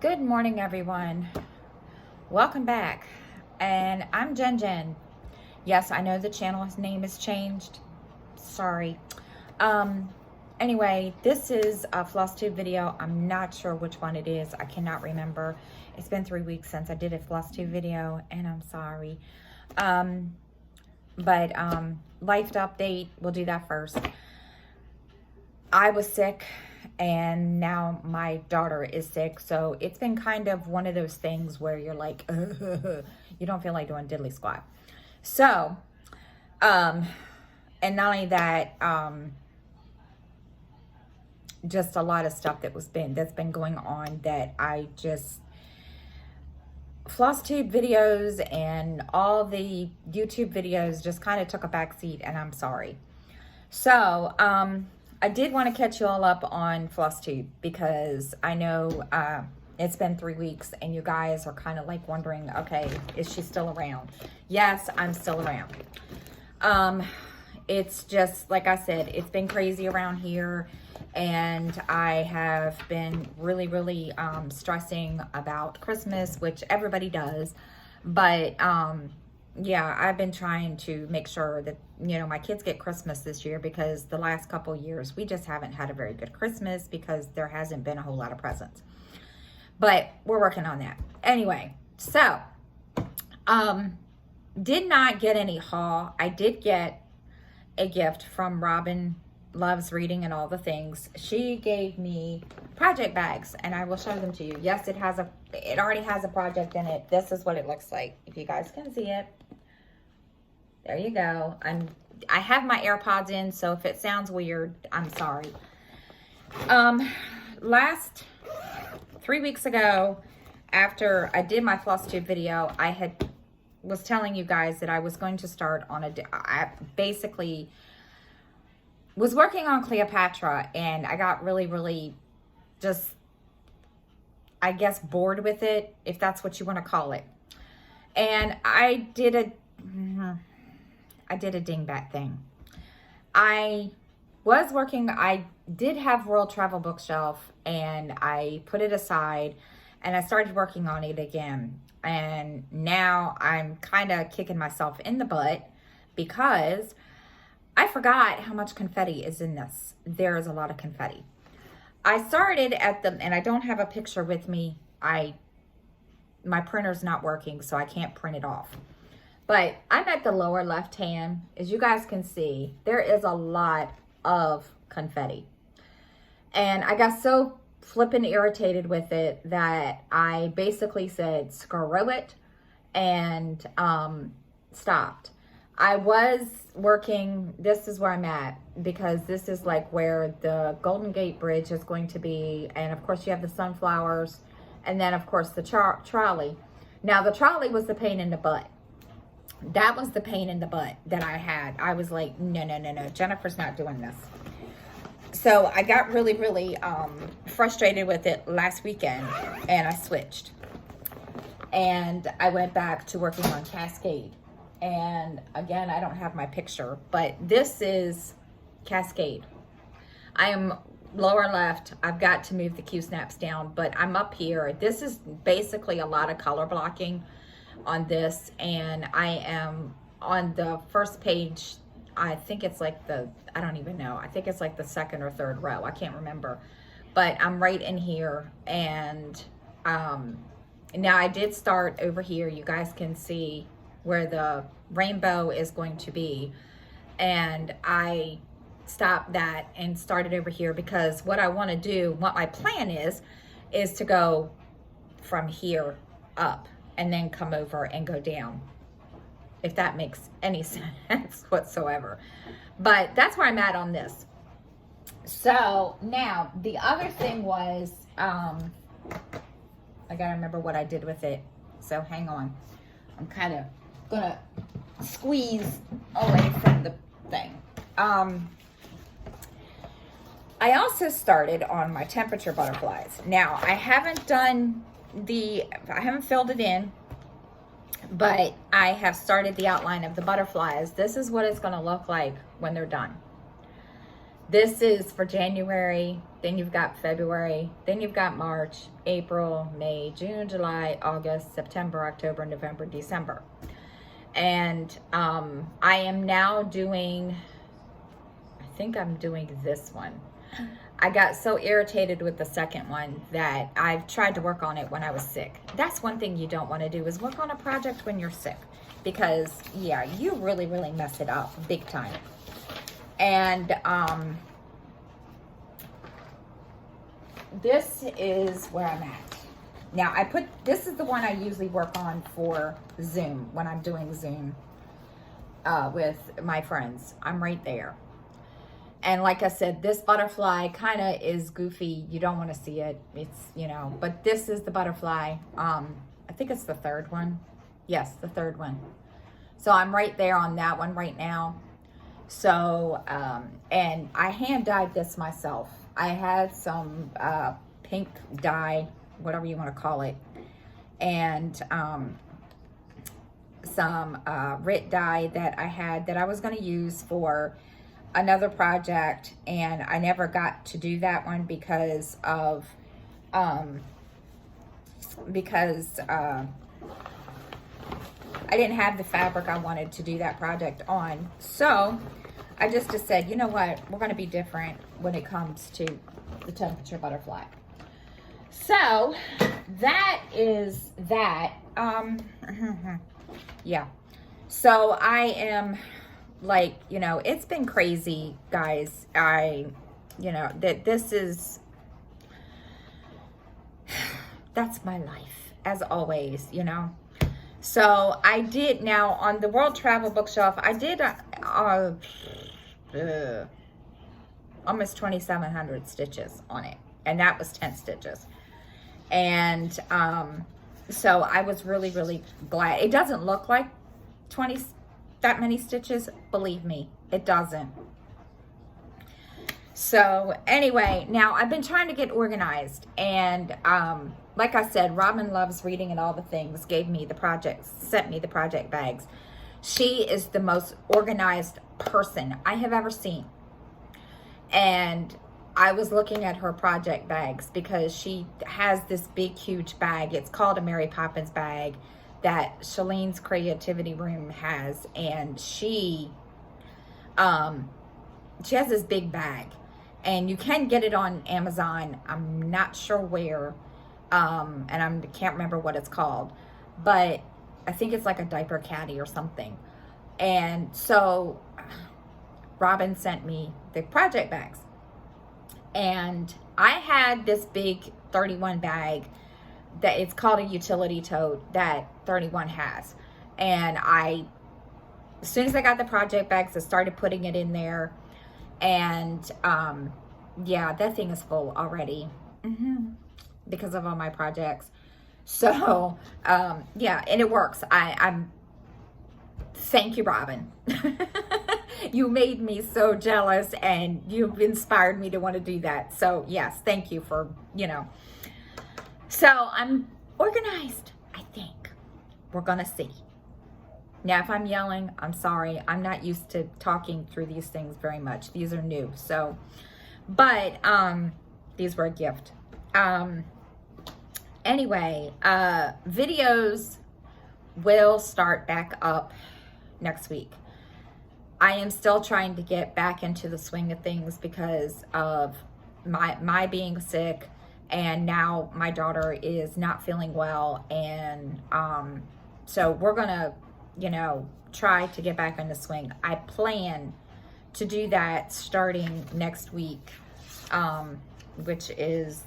Good morning, everyone. Welcome back. And I'm Jen Jen. Yes, I know the channel's name has changed. Sorry. Anyway, this is a FlossTube video. I'm not sure which one it is. I cannot remember. It's been 3 weeks since I did a FlossTube video, and I'm sorry. Life update, we'll do that first. I was sick, and now my daughter is sick, so it's been kind of one of those things where you're like, you don't feel like doing diddly squat. So, and not only that, just a lot of stuff that's been going on that I just, FlossTube videos and all the YouTube videos just kind of took a back seat, and I'm sorry. So, I did want to catch you all up on FlossTube because I know it's been 3 weeks and you guys are kind of like wondering, okay, is she still around? Yes, I'm still around. It's just, like I said, it's been crazy around here, and I have been really stressing about Christmas, which everybody does. But yeah, I've been trying to make sure that, you know, my kids get Christmas this year, because the last couple years we just haven't had a very good Christmas because there hasn't been a whole lot of presents. But we're working on that. Anyway, so did not get any haul. I did get a gift from Robin Loves Reading and All the Things. She gave me project bags, and I will show them to you. Yes, it already has a project in it. This is what it looks like, if you guys can see it. There you go. I have my AirPods in, so if it sounds weird, I'm sorry. Last 3 weeks ago, after I did my FlossTube video, was telling you guys that I was going to start on I basically was working on Cleopatra, and I got really just, I guess, bored with it, if that's what you want to call it. And I did a dingbat thing. I did have World Travel Bookshelf, and I put it aside, and I started working on it again. And now I'm kind of kicking myself in the butt because I forgot how much confetti is in this. There is a lot of confetti. I started and I don't have a picture with me. My printer's not working, so I can't print it off. But I'm at the lower left hand. As you guys can see, there is a lot of confetti. And I got so flippin' irritated with it that I basically said, screw it, and stopped. I was working, this is where I'm at, because this is like where the Golden Gate Bridge is going to be, and of course you have the sunflowers, and then of course the trolley. Now the trolley was the pain in the butt. That was the pain in the butt that I had. I was like, no, Jennifer's not doing this. So I got really frustrated with it last weekend, and I switched. And I went back to working on Cascade. And again, I don't have my picture, but this is Cascade. I am lower left. I've got to move the Q snaps down, but I'm up here. This is basically a lot of color blocking on this, and I am on the first page. I think it's like I don't even know. I think it's like the second or third row. I can't remember, but I'm right in here. And now I did start over here. You guys can see where the rainbow is going to be, and I stopped that and started over here, because what I want to do, what my plan is to go from here up and then come over and go down, if that makes any sense whatsoever. But that's where I'm at on this. So now the other thing was, I gotta remember what I did with it, so hang on. I'm kind of gonna squeeze away from the thing. I also started on my temperature butterflies. Now I haven't filled it in, but I have started the outline of the butterflies. This is what it's going to look like when they're done. This is for January. then you've got February, then you've got March, April, May, June, July, August, September, October, November, December. And I am now doing, I think I'm doing this one. I got so irritated with the second one that I've tried to work on it when I was sick. That's one thing you don't want to do, is work on a project when you're sick. Because, yeah, you really, really mess it up big time. And this is where I'm at. Now, this is the one I usually work on for Zoom, when I'm doing Zoom with my friends. I'm right there. And like I said, this butterfly kind of is goofy. You don't want to see it. It's, you know, but this is the butterfly. I think it's the third one. Yes, the third one. So I'm right there on that one right now. So, and I hand dyed this myself. I had some pink dye, whatever you want to call it, and some RIT dye that I had that I was going to use for another project, and I never got to do that one because of I didn't have the fabric I wanted to do that project on. So I just said, you know what, we're going to be different when it comes to the temperature butterfly. So that is that. Yeah, so I am, like, you know, it's been crazy, guys. You know, this is, that's my life, as always, you know. So I did, now on the World Travel Bookshelf, I did almost 2,700 stitches on it, and that was 10 stitches. And so I was really, really glad. It doesn't look like that many stitches, believe me, it doesn't. So anyway, now I've been trying to get organized, and like I said, Robin loves reading and all the things, sent me the project bags. She is the most organized person I have ever seen. And I was looking at her project bags because she has this big, huge bag. It's called a Mary Poppins bag that Shalene's Creativity Room has. And she has this big bag. And you can get it on Amazon. I'm not sure where. And I can't remember what it's called. But I think it's like a diaper caddy or something. And so Robin sent me the project bags. And I had this big 31 bag that it's called a utility tote that 31 has. And as soon as I got the project bags, I started putting it in there. And yeah, that thing is full already because of all my projects. So yeah, and it works. I'm thank you, Robin. You made me so jealous, and you've inspired me to want to do that. So yes, thank you for, you know. So I'm organized, I think. We're gonna see. Now, if I'm yelling, I'm sorry. I'm not used to talking through these things very much. These are new. So, but these were a gift. Anyway, videos will start back up next week. I am still trying to get back into the swing of things because of my being sick, and now my daughter is not feeling well, and so we're gonna, you know, try to get back in the swing. I plan to do that starting next week, which is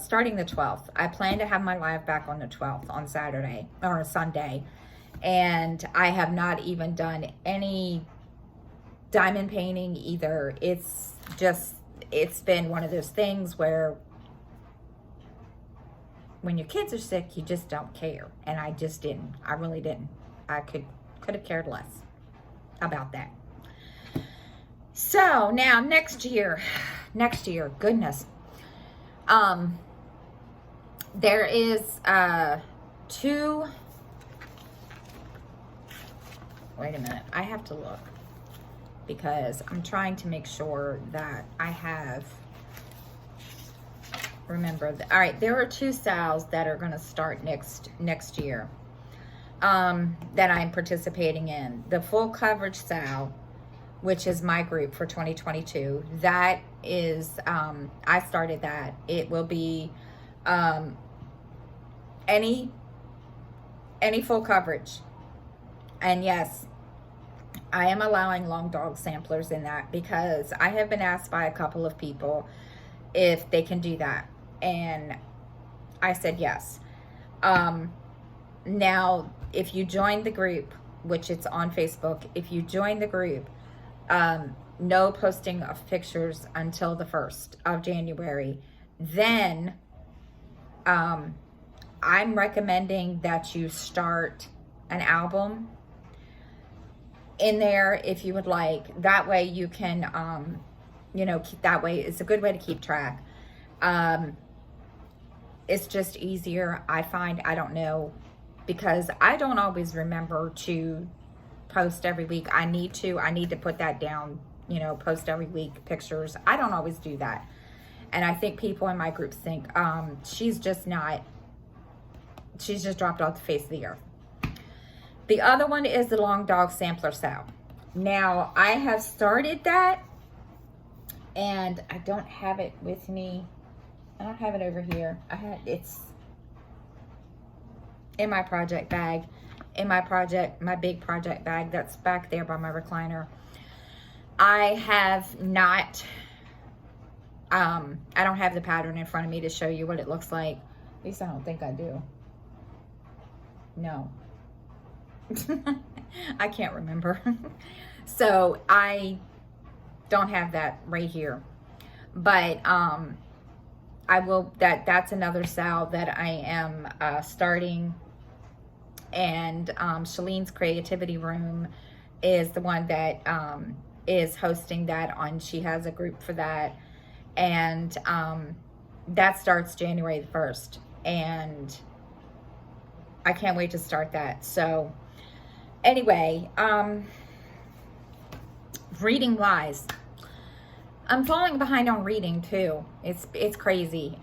starting the 12th. I plan to have my live back on the 12th, on Saturday or Sunday. And I have not even done any diamond painting either. It's been one of those things where when your kids are sick, you just don't care. And I just didn't. I really didn't. I could have cared less about that. So now next year, goodness. There is 2 Wait a minute. I have to look because I'm trying to make sure that I have, remember that. All right, there are 2 sales that are going to start next year that I'm participating in. The full coverage sale, which is my group for 2022. That is, I started that. It will be any full coverage. And yes, I am allowing long dog samplers in that because I have been asked by a couple of people if they can do that. And I said yes. Now, if you join the group, which it's on Facebook, if you join the group, no posting of pictures until the 1st of January. Then I'm recommending that you start an album in there if you would like. That way you can, that way it's a good way to keep track. It's just easier, I find. I don't know, because I don't always remember to post every week. I need to put that down, post every week pictures. I don't always do that. And I think people in my groups think, she's just dropped off the face of the earth. The other one is the long dog sampler sale. Now, I have started that, and I don't have it with me. I don't have it over here. It's in my project bag, my big project bag that's back there by my recliner. I have not, I don't have the pattern in front of me to show you what it looks like. At least I don't think I do. No. I can't remember. So I don't have that right here. But I will, that's another sale that I am starting. And Shalene's Creativity Room is the one that is hosting that on. She has a group for that. And that starts January the 1st. And I can't wait to start that. So anyway, reading wise, I'm falling behind on reading too. It's crazy.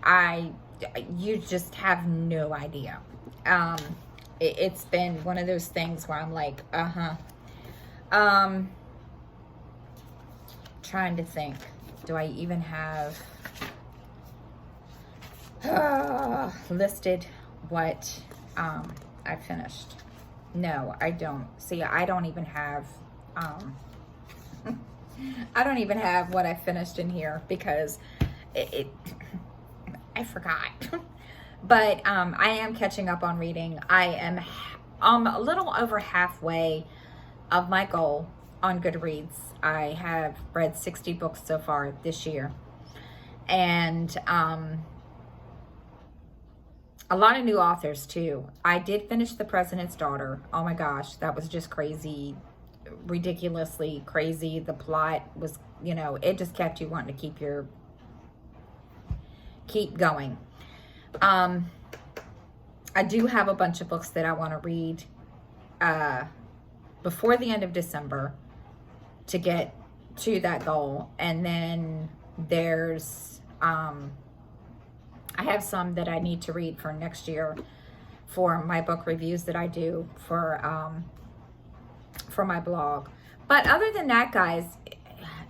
You just have no idea. It's been one of those things where I'm like, trying to think, do I even have listed what I finished? No, I don't. See, I don't even have I don't even have what I finished in here because I forgot. But I am catching up on reading. I am a little over halfway of my goal on Goodreads. I have read 60 books so far this year. And a lot of new authors too. I did finish The President's Daughter. Oh my gosh, that was just crazy. Ridiculously crazy. The plot was, it just kept you wanting to keep going. I do have a bunch of books that I want to read before the end of December to get to that goal. And then there's I have some that I need to read for next year for my book reviews that I do for my blog. But other than that, guys,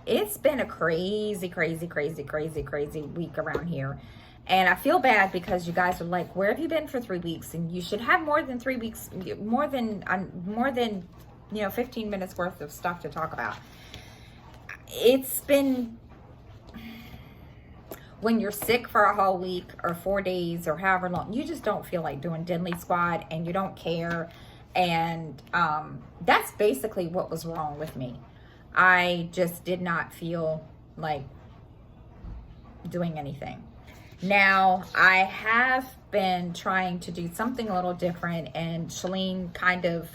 it's been a crazy week around here. And I feel bad because you guys are like, where have you been for 3 weeks? And you should have more than 3 weeks, more than 15 minutes worth of stuff to talk about. It's been, when you're sick for a whole week or 4 days or however long, you just don't feel like doing diddly squat and you don't care. And that's basically what was wrong with me. I just did not feel like doing anything. Now, I have been trying to do something a little different, and Shalene kind of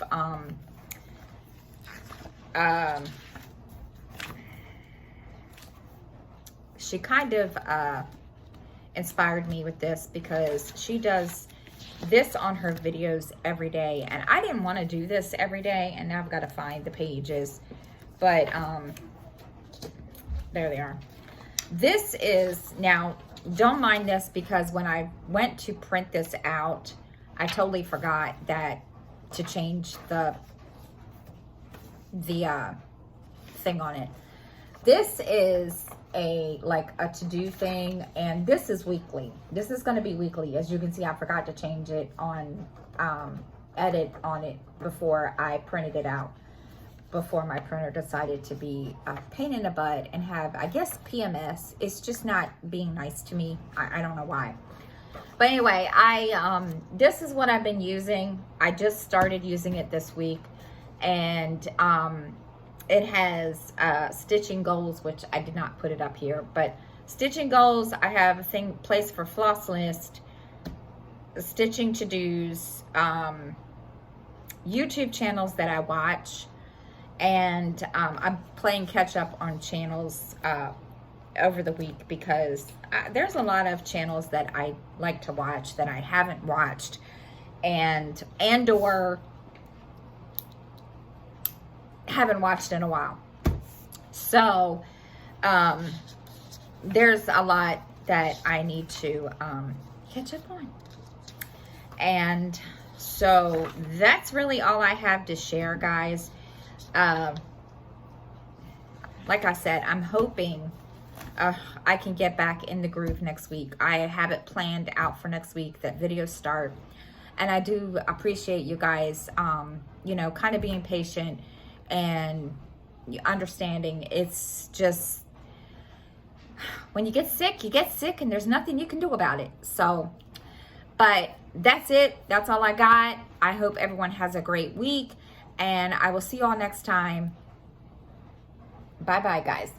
she kind of inspired me with this because she does this on her videos every day, and I didn't want to do this every day, and now I've got to find the pages, but there they are. This is, now don't mind this, because when I went to print this out, I totally forgot that to change the thing on it. This is like a to-do thing, and this is weekly. This is going to be weekly. As you can see, I forgot to change it on edit on it before I printed it out, before my printer decided to be a pain in the butt and have, I guess, PMS. It's just not being nice to me. I don't know why. But anyway, this is what I've been using. I just started using it this week, and it has stitching goals, which I did not put it up here, but stitching goals, I have a place for floss list, stitching to-dos, YouTube channels that I watch, and I'm playing catch up on channels over the week, because there's a lot of channels that I like to watch that I haven't watched, or haven't watched in a while. So there's a lot that I need to catch up on, and so that's really all I have to share, guys. Like I said, I'm hoping I can get back in the groove next week. I have it planned out for next week that videos start, and I do appreciate you guys you know, kind of being patient and understanding. It's just, when you get sick, and there's nothing you can do about it. So, but that's it. That's all I got. I hope everyone has a great week, and I will see you all next time. Bye-bye, guys.